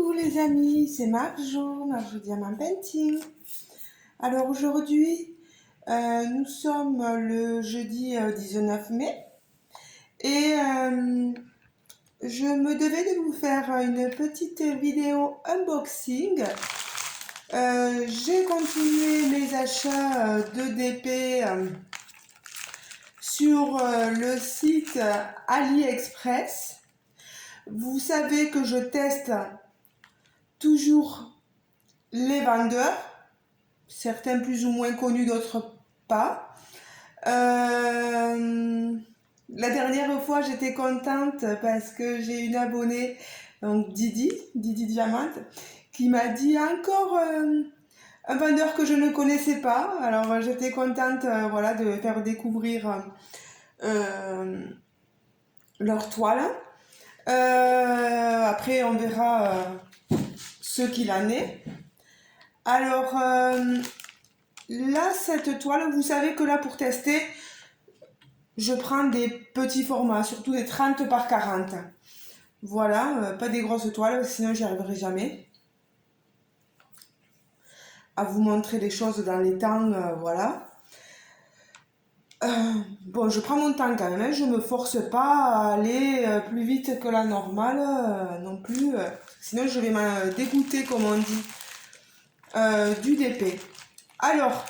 Coucou les amis, c'est Marjo Diamant Painting. Alors aujourd'hui, nous sommes le jeudi 19 mai et je me devais de vous faire une petite vidéo unboxing. J'ai continué mes achats d'EDP sur le site AliExpress. Vous savez que je teste toujours les vendeurs, certains plus ou moins connus, d'autres pas. La dernière fois, j'étais contente parce que j'ai une abonnée, donc Didi Diamant, qui m'a dit encore un vendeur que je ne connaissais pas. Alors j'étais contente voilà, de faire découvrir leur toile. Après, on verra ce qu'il en est. Alors, là, cette toile, vous savez que là, pour tester, je prends des petits formats, surtout des 30 par 40. Voilà, pas des grosses toiles, sinon j'y arriverai jamais à vous montrer les choses dans les temps, voilà. Bon, je prends mon temps quand même, hein, je me force pas à aller plus vite que la normale, non plus, sinon je vais m'en dégoûter, comme on dit, du DP. Alors,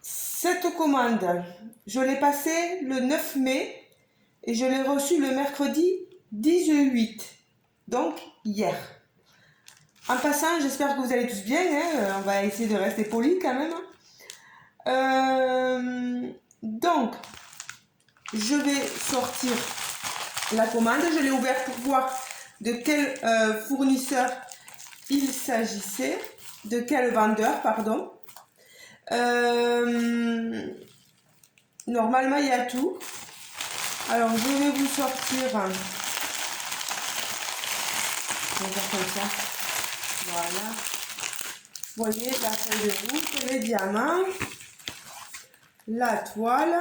cette commande, je l'ai passée le 9 mai et je l'ai reçue le mercredi 18, donc hier. En passant, j'espère que vous allez tous bien, hein, on va essayer de rester poli quand même. Donc, je vais sortir la commande, je l'ai ouverte pour voir de quel fournisseur il s'agissait, de quel vendeur, pardon. Normalement, il y a tout. Alors, je vais vous sortir. Je vais faire comme ça. Voilà. Vous voyez la feuille de route, les diamants, la toile.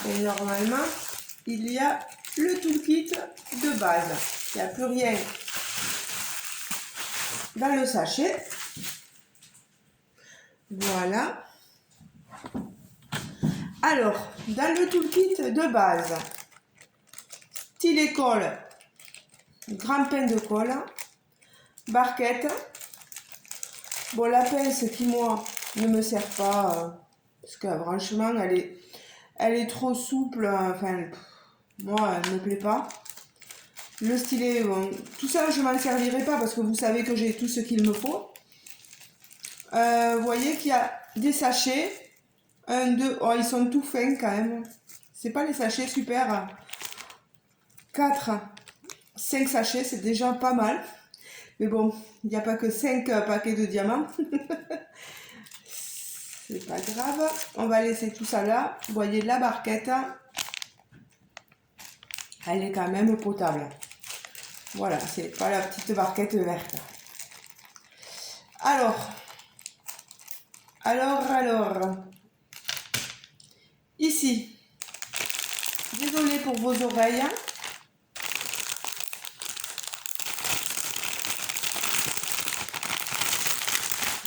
Et normalement, il y a le toolkit de base. Il n'y a plus rien dans le sachet. Voilà. Alors, dans le toolkit de base, stylet colle, grand pain de colle, barquette. Bon, la pince qui, moi, ne me sert pas, parce que franchement, elle est trop souple, enfin, moi, elle ne me plaît pas. Le stylet, bon, tout ça, je m'en servirai pas, parce que vous savez que j'ai tout ce qu'il me faut. Vous voyez qu'il y a des sachets. 1, 2, oh, ils sont tout fins quand même. C'est pas les sachets super. 4, 5 sachets, c'est déjà pas mal. Mais bon, il n'y a pas que 5 paquets de diamants. C'est pas grave. On va laisser tout ça là. Vous voyez la barquette. Elle est quand même potable. Voilà, c'est pas la petite barquette verte. Alors. Ici. Désolée pour vos oreilles.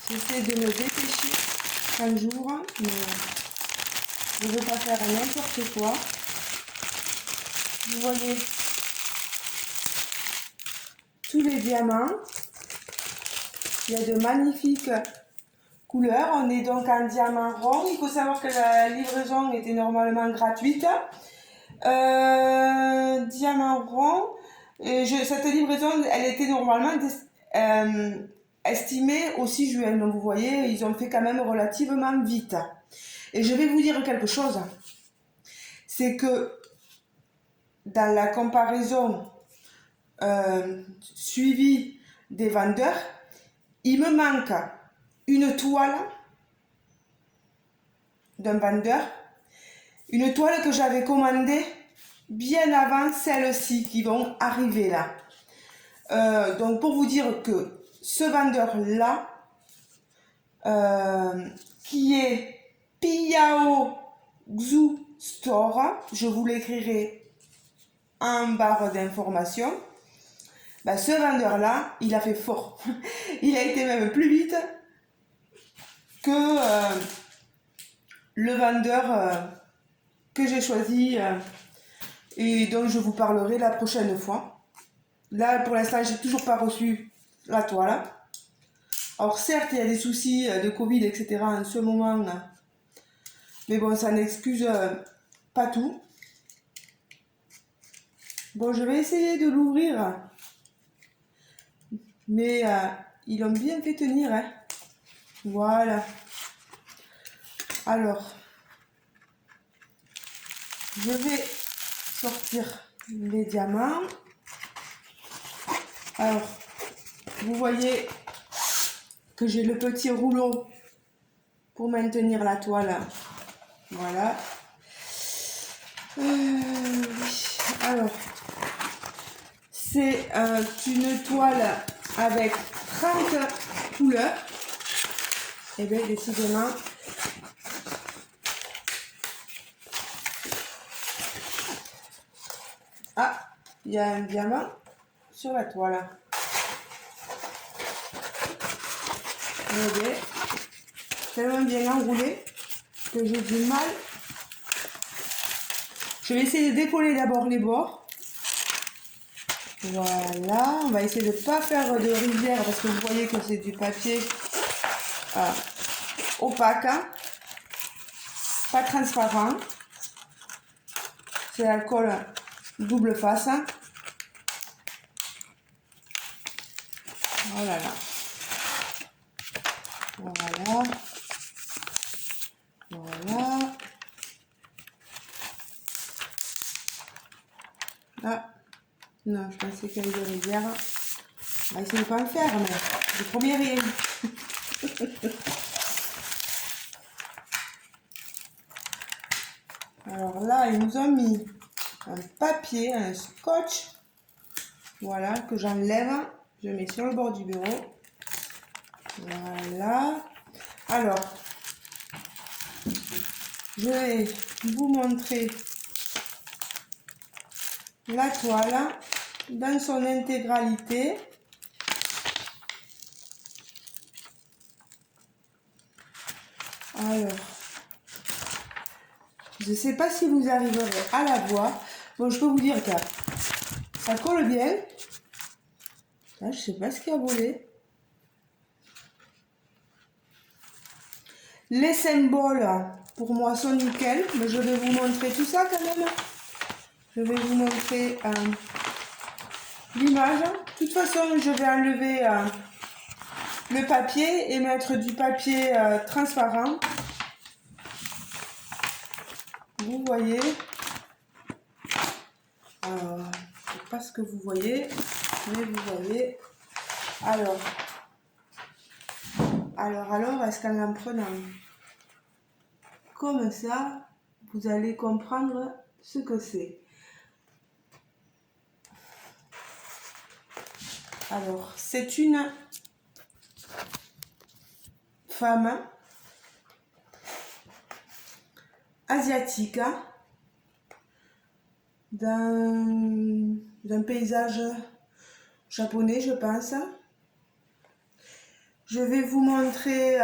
J'essaie de me dépêcher un jour, mais je ne veux pas faire n'importe quoi. Vous voyez tous les diamants. Il y a de magnifiques couleurs. On est donc en diamant rond. Il faut savoir que la livraison était normalement gratuite. Diamant rond. Cette livraison, elle était normalement estimée au 6 juin. Donc vous voyez, ils ont fait quand même relativement vite. Et je vais vous dire quelque chose. C'est que dans la comparaison suivie des vendeurs, il me manque une toile d'un vendeur, une toile que j'avais commandée bien avant celles-ci qui vont arriver là. Donc pour vous dire que ce vendeur-là, qui est Piao Xu Store, je vous l'écrirai en barre d'information. Ben, ce vendeur-là, il a fait fort. Il a été même plus vite que le vendeur que j'ai choisi et dont je vous parlerai la prochaine fois. Là, pour l'instant, j'ai toujours pas reçu la toile. Alors certes, il y a des soucis de Covid, etc. en ce moment, mais bon, ça n'excuse pas tout. Bon, je vais essayer de l'ouvrir, mais ils l'ont bien fait tenir, hein. Voilà. Alors, je vais sortir les diamants. Alors, vous voyez que j'ai le petit rouleau pour maintenir la toile. Voilà. Oui. Alors, c'est une toile avec 30 couleurs. Et bien, décidément, ah, il y a un diamant sur la toile. Et bien, tellement bien enroulé que j'ai du mal. Je vais essayer de décoller d'abord les bords. Voilà, on va essayer de ne pas faire de rivière parce que vous voyez que c'est du papier opaque, hein, pas transparent. C'est la colle double face. Oh là là. Voilà. Voilà. Ah, non, je pensais qu'il y avait des rivières. On va essayer de pas en faire, mais je promets rien. Alors là, ils nous ont mis un papier, un scotch. Voilà, que j'enlève. Je mets sur le bord du bureau. Voilà. Alors, je vais vous montrer la toile dans son intégralité. Alors, je ne sais pas si vous arriverez à la voir. Bon, je peux vous dire que ça colle bien. Là, je ne sais pas ce qui a volé. Les symboles, pour moi, sont nickel. Mais je vais vous montrer tout ça quand même. Je vais vous montrer l'image. De toute façon, je vais enlever le papier et mettre du papier transparent. Vous voyez. Alors, je ne sais pas ce que vous voyez, mais vous voyez. Alors, est-ce qu'en en prenant comme ça, vous allez comprendre ce que c'est. Alors, c'est une femme asiatique d'un paysage japonais, je pense. Je vais vous montrer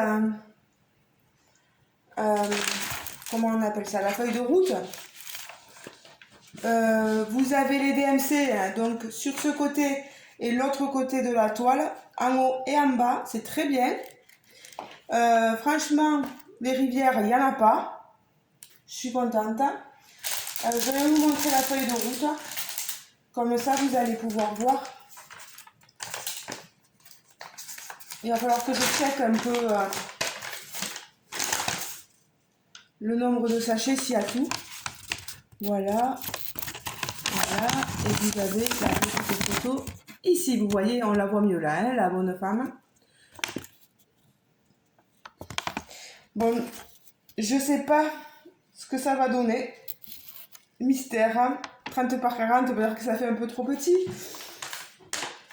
comment on appelle ça, la feuille de route. Vous avez les DMC, hein, donc sur ce côté et l'autre côté de la toile, en haut et en bas, c'est très bien. Franchement, les rivières, il n'y en a pas. Je suis contente. Je vais vous montrer la feuille de route. Comme ça, vous allez pouvoir voir. Il va falloir que je check un peu le nombre de sachets s'il y a tout. Voilà. Voilà. Et vous avez la petite photo ici. Vous voyez, on la voit mieux là, hein, la bonne femme. Bon, je sais pas ce que ça va donner. Mystère, hein. 30 par 40, peut-être que ça fait un peu trop petit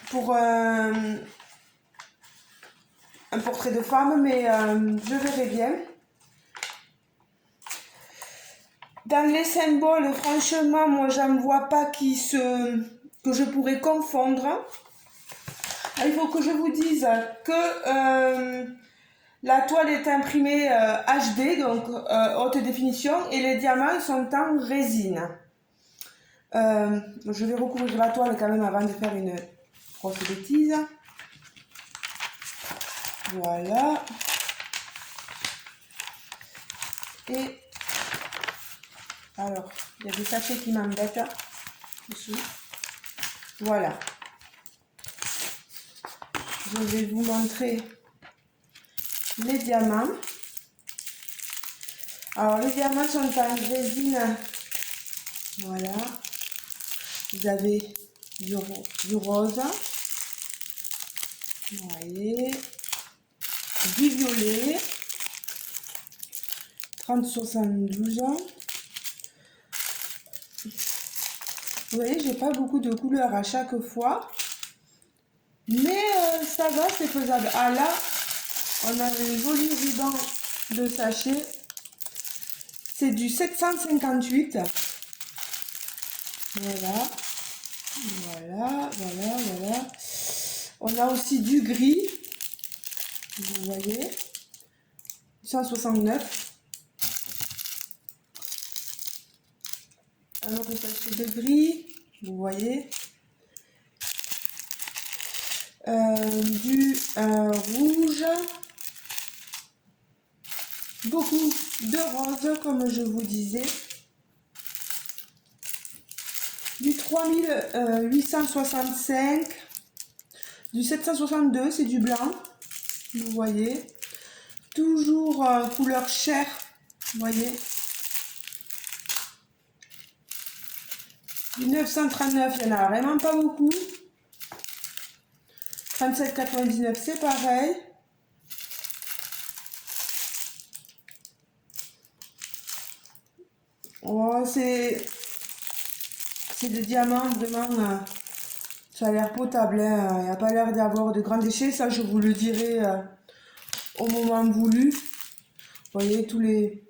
pour un portrait de femme, mais je verrai bien. Dans les symboles, franchement, moi, j'en vois pas que je pourrais confondre. Il faut que je vous dise que la toile est imprimée HD, donc haute définition, et les diamants sont en résine. Je vais recouvrir la toile quand même avant de faire une grosse bêtise. Voilà. Et alors, il y a des sachets qui m'embêtent ici. Voilà. Je vais vous montrer les diamants. Alors, les diamants sont en résine. Voilà. Vous avez du rose. Vous voyez. Du violet. 3072. Vous voyez, j'ai pas beaucoup de couleurs à chaque fois. Mais ça va, c'est faisable. Ah là, on a un joli ruban de sachet. C'est du 758. Voilà. Voilà, voilà, voilà. On a aussi du gris. Vous voyez. 169. Un autre sachet de gris. Vous voyez. Du rouge. Beaucoup de rose, comme je vous disais. Du 3865. Du 762, c'est du blanc. Vous voyez. Toujours couleur chair. Vous voyez. Du 939, il n'y en a vraiment pas beaucoup. 37,99, c'est pareil. Oh, c'est des diamants vraiment. Ça a l'air potable. Hein. Il n'y a pas l'air d'avoir de grands déchets. Ça, je vous le dirai au moment voulu. Vous voyez, tous les.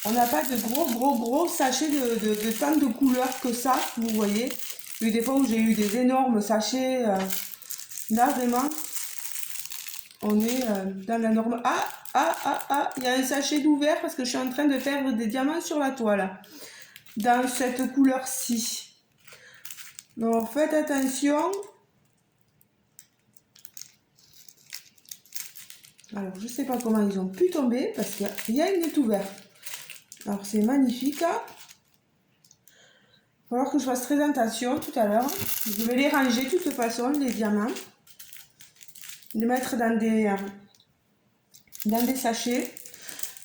On n'a pas de gros sachets de tant de couleurs que ça. Vous voyez. Il y a eu des fois où j'ai eu des énormes sachets. Là, vraiment, on est dans la norme. Il y a un sachet d'ouvert parce que je suis en train de faire des diamants sur la toile. Dans cette couleur-ci. Donc, faites attention. Alors, je ne sais pas comment ils ont pu tomber parce que rien n'est ouvert. Alors, c'est magnifique. Il va falloir que je fasse très attention tout à l'heure. Je vais les ranger de toute façon, les diamants. Les mettre dans des sachets.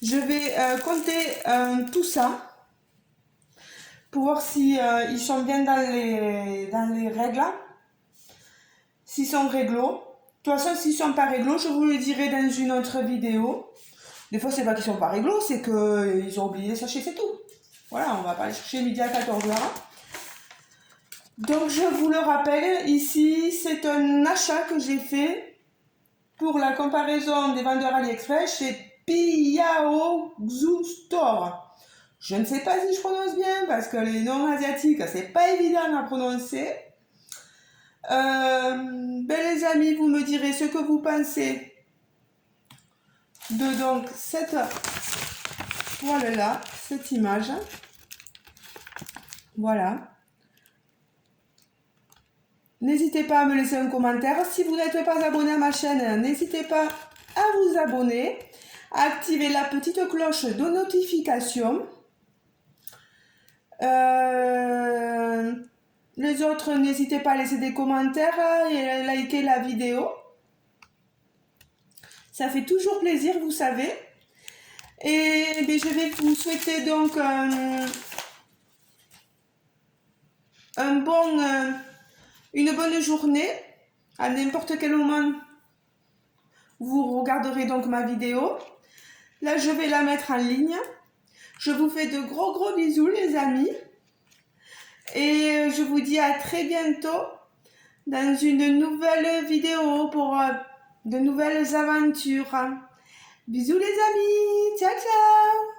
Je vais compter tout ça pour voir si ils sont bien dans les règles. S'ils sont réglo. De toute façon, s'ils sont pas réglo, je vous le dirai dans une autre vidéo. Des fois, c'est pas qu'ils sont pas réglo, c'est qu'ils ont oublié les sachets, c'est tout. Voilà, on va pas aller chercher midi à 14h. Donc, je vous le rappelle, ici, c'est un achat que j'ai fait pour la comparaison des vendeurs AliExpress chez Piaoxu Store. Je ne sais pas si je prononce bien parce que les noms asiatiques, c'est pas évident à prononcer. Les amis, vous me direz ce que vous pensez de donc cette toile là, cette image. Voilà. N'hésitez pas à me laisser un commentaire. Si vous n'êtes pas abonné à ma chaîne, n'hésitez pas à vous abonner, à activer la petite cloche de notification. Les autres, n'hésitez pas à laisser des commentaires et à liker la vidéo. Ça fait toujours plaisir, vous savez. Et je vais vous souhaiter donc une bonne journée. À n'importe quel moment, vous regarderez donc ma vidéo. Là, je vais la mettre en ligne. Je vous fais de gros bisous, les amis. Et je vous dis à très bientôt dans une nouvelle vidéo pour de nouvelles aventures. Bisous les amis, ciao ciao.